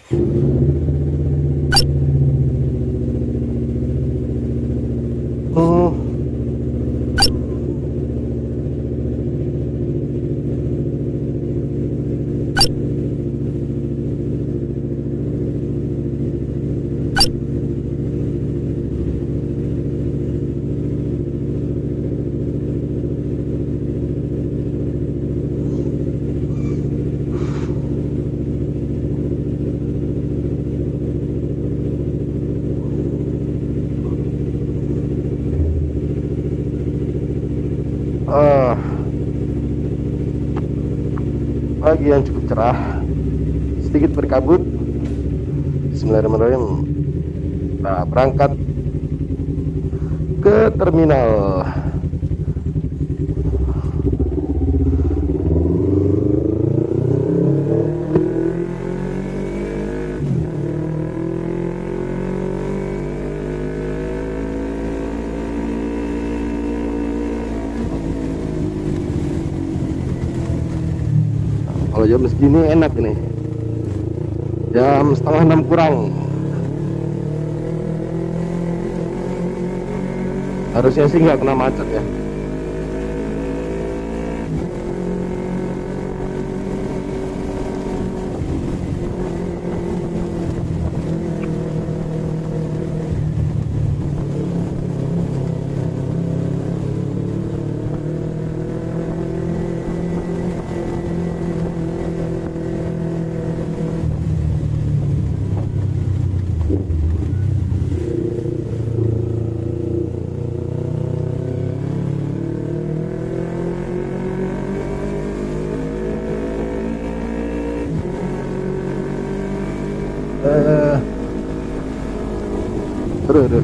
Oh, ah, pagi yang cukup cerah, sedikit berkabut. Bismillahirrahmanirrahim. Nah, berangkat ke terminal. Kalau jam segini enak ini, jam setengah 6 kurang. Harusnya sih nggak kena macet ya. Aduh.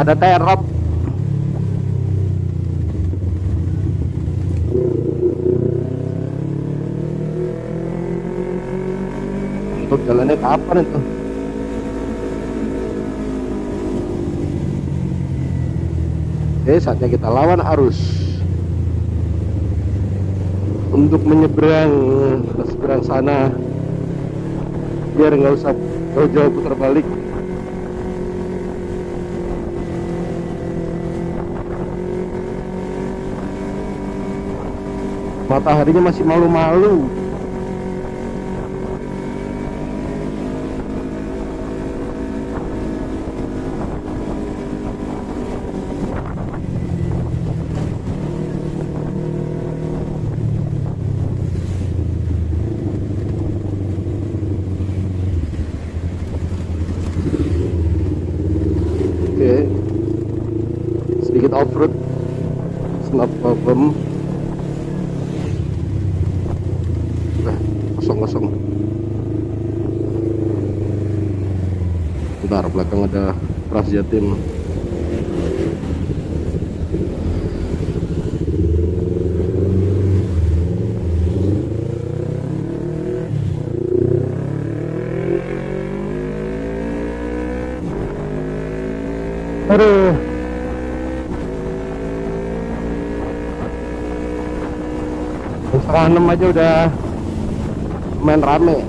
Ada terop. Untuk jalannya kapan itu? Oke, saatnya kita lawan arus untuk menyeberang ke seberang sana, biar nggak usah jauh-jauh putar balik. Mataharinya masih malu-malu. Oke, sedikit off-road, not problem. Kosong. Bentar, belakang ada Pras Jatim. Aduh. Setengah 6 aja udah main rame.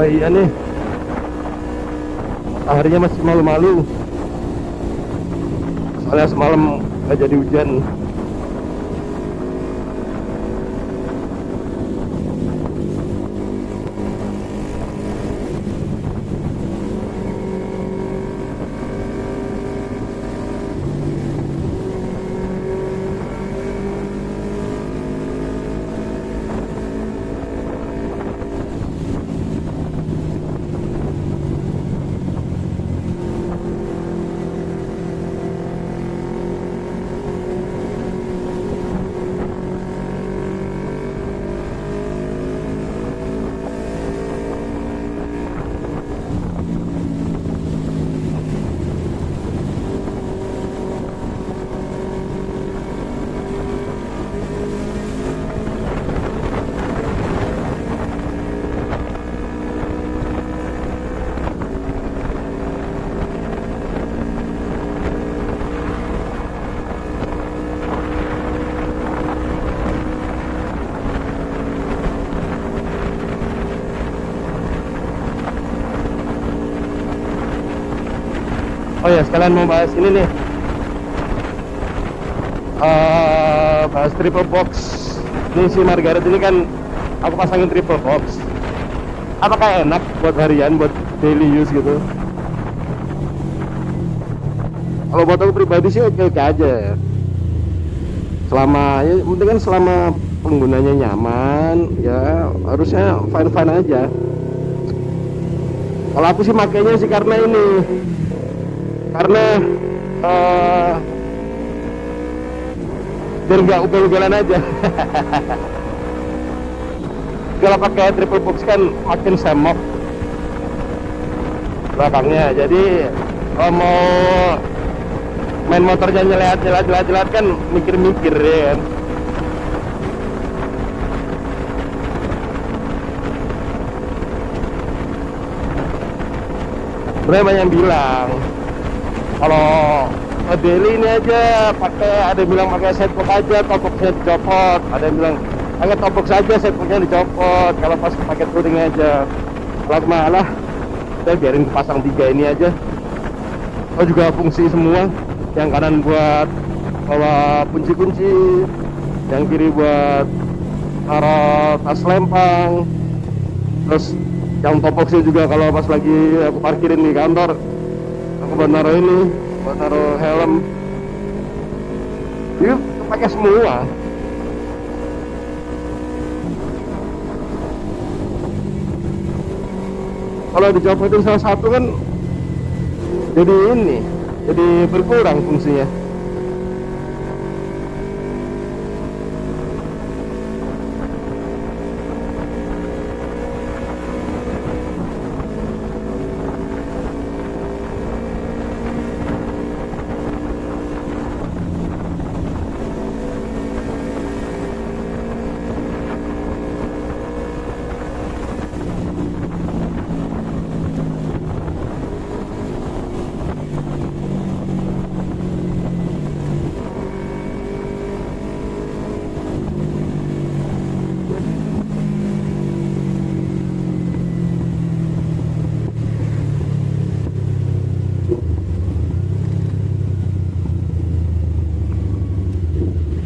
Oh iya nih, mataharinya masih malu-malu. Soalnya semalam nggak jadi hujan. Oh ya, sekalian mau bahas ini nih. Bahas triple box. Ini si Margaret ini kan aku pasangin triple box. Apakah enak buat harian, buat daily use gitu? Kalau buat aku pribadi sih oke-oke aja. Selama, ya penting kan selama penggunanya nyaman, ya harusnya fine-fine aja. Kalau aku sih makainya sih karena ini, karena biar nggak ugal-ugalan aja. Kalau pakai triple box kan makin semok belakangnya, jadi kalau mau main motornya nyelat kan mikir-mikir ya kan. Sebenarnya banyak yang bilang kalau daily ini aja pakai, ada yang bilang pakai setbox aja, topboxnya dicopot, ada yang bilang pakai topbox aja, setboxnya dicopot kalau pas pakai touring aja. Kalau malah kita biarin pasang 3 ini aja. Oh juga fungsi semua, yang kanan buat bawa kunci-kunci, yang kiri buat taruh tas lempang, terus yang topboxnya juga kalau pas lagi aku parkirin di kantor, aku buat naruh ini, buat naruh helm. Itu pakai semua. Kalau dicopotin salah satu kan jadi ini, jadi berkurang fungsinya.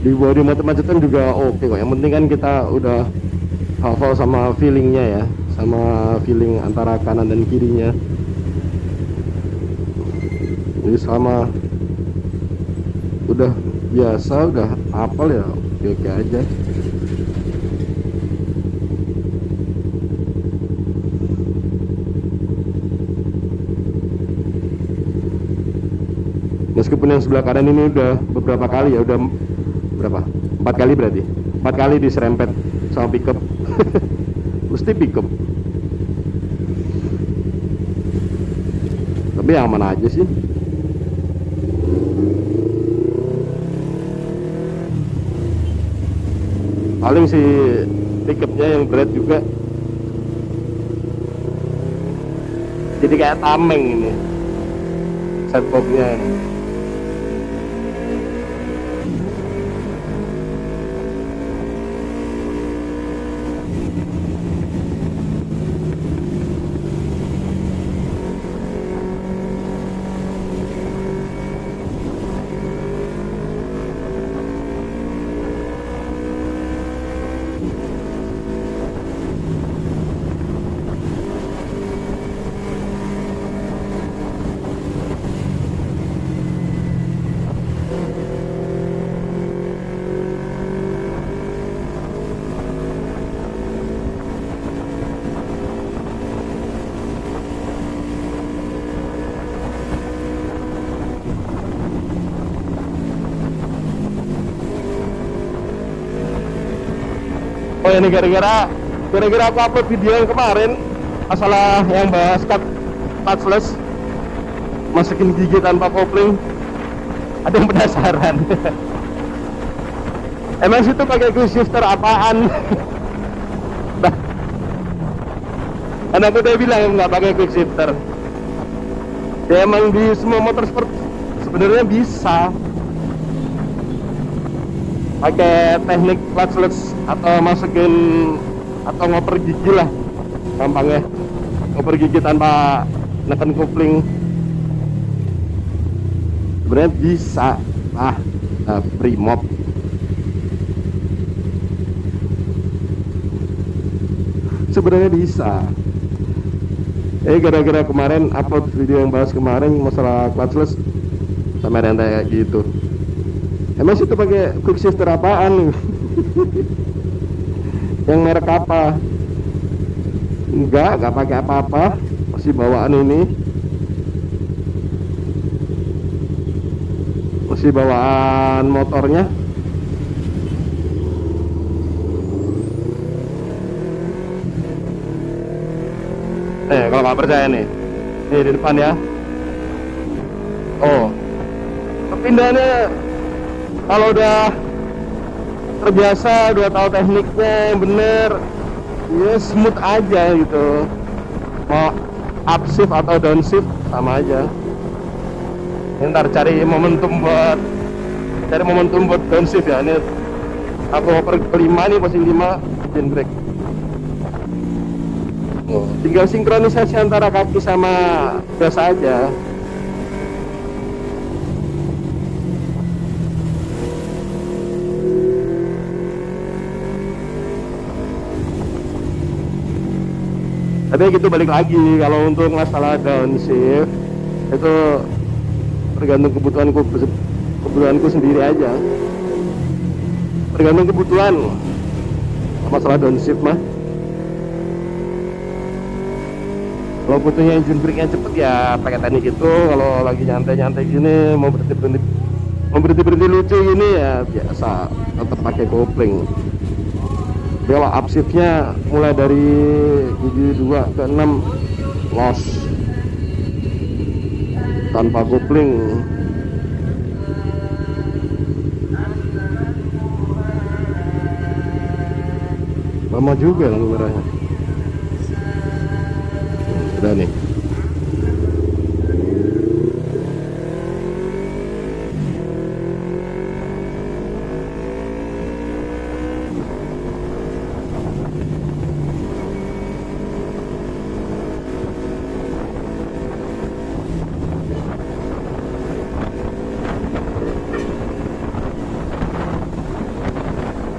Di body macet-macetan juga oke kok. Yang penting kan kita udah hafal sama feelingnya ya, sama feeling antara kanan dan kirinya. Jadi sama udah biasa, udah hafal ya oke-oke aja. Meskipun yang sebelah kanan ini udah beberapa kali ya, udah berapa? 4 kali berarti. 4 kali diserempet sama pickup. Mesti pickup. Tapi aman aja sih. Paling si pickupnya yang berat juga. Jadi kayak tameng ini setboxnya. Oh ini gara-gara aku upload video yang kemarin masalah yang bahas clutchless, masukin gigi tanpa kopling. Ada yang penasaran. Emang situ pakai quick shifter apaan? Nah, kan aku udah bilang nggak pakai quick shifter. Ya emang di semua motor sport sebenarnya bisa pakai teknik clutchless atau masukin atau ngoper gigi lah gampangnya, ngoper gigi tanpa neken kopling sebenarnya bisa. Primob sebenarnya bisa. Gara-gara kemarin upload video yang bahas kemarin masalah clutchless sama yang kayak gitu. Emang situ pakai quick shifter apaan? Yang merek apa? Enggak pakai apa-apa, masih bawaan ini, masih bawaan motornya. Kalau nggak percaya nih di depan ya. Oh, kepindahannya kalau udah terbiasa, udah tahu tekniknya yang bener, ya smooth aja gitu. Mau upshift atau downshift sama aja. Ntar cari momentum buat downshift ya. Ini aku oper kelima nih, posisi 5 engine brake. Tinggal sinkronisasi antara kaki sama gas aja. Tapi gitu balik lagi, kalau untuk masalah downshift itu tergantung kebutuhanku sendiri aja. Tergantung kebutuhan masalah downshift mah. Kalau butuhnya engine brake-nya cepet ya pakai teknik itu. Kalau lagi nyantai-nyantai gini, mau berhenti lucu gini ya biasa tetap pakai kopling. Kalau upshift-nya mulai dari gigi 2 ke 6 los tanpa kopling. Lama juga lampu merahnya. Udah nih.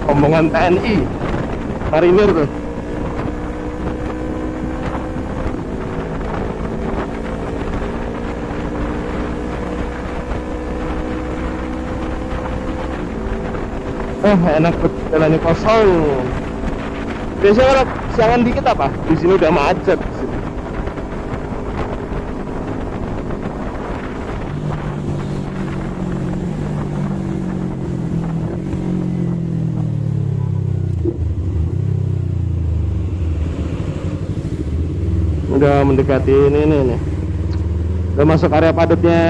Omongan TNI marinir tuh. Enak jalannya kosong. Biasanya kalau siangan dikit apa? Di sini udah macet. Udah mendekati ini nih. Udah masuk area padatnya,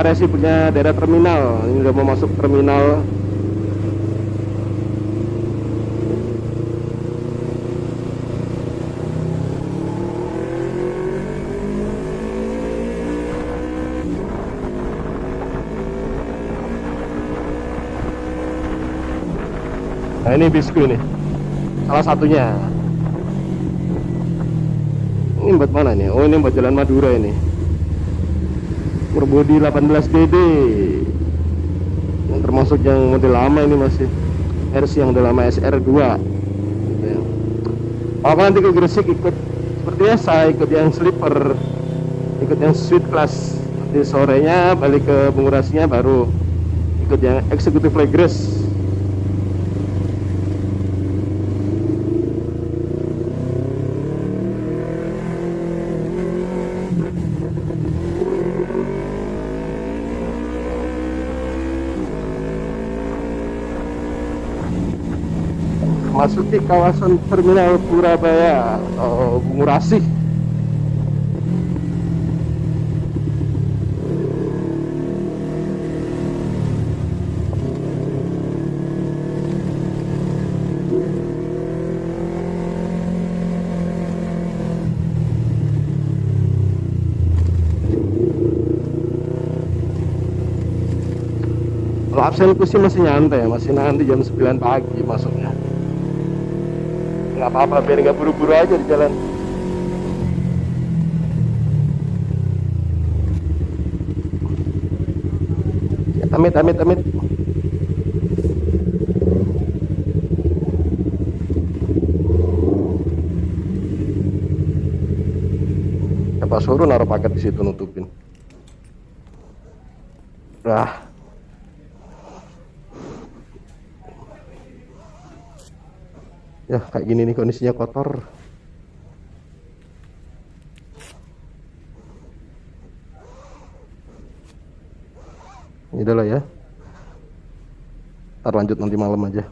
area sibuknya daerah terminal. Ini udah mau masuk terminal. Nah ini bisku nih, salah satunya. Ini buat mana nih? Oh ini buat Jalan Madura ini. Berbodi 18 DD. Yang termasuk yang model lama ini, masih versi yang udah lama SR2 gitu ya. Kalau nanti ke Gresik ikut seperti biasa, ikut yang sleeper, ikut yang suite class. Nanti sorenya balik ke Bungurasinya baru ikut yang executive Legres. memasuki kawasan Terminal Purabaya atau Bungurasi. Kalau absenku sih masih nyantai ya, masih nanti jam 9 pagi masuknya. Nggak apa-apa, biar nggak buru-buru aja di jalan. Ya, amit, amit, amit. Ya, Pak suruh naruh paket di situ nutupin. Nah. Ya kayak gini nih kondisinya kotor. Ini udah lah ya. Ntar lanjut nanti malam aja.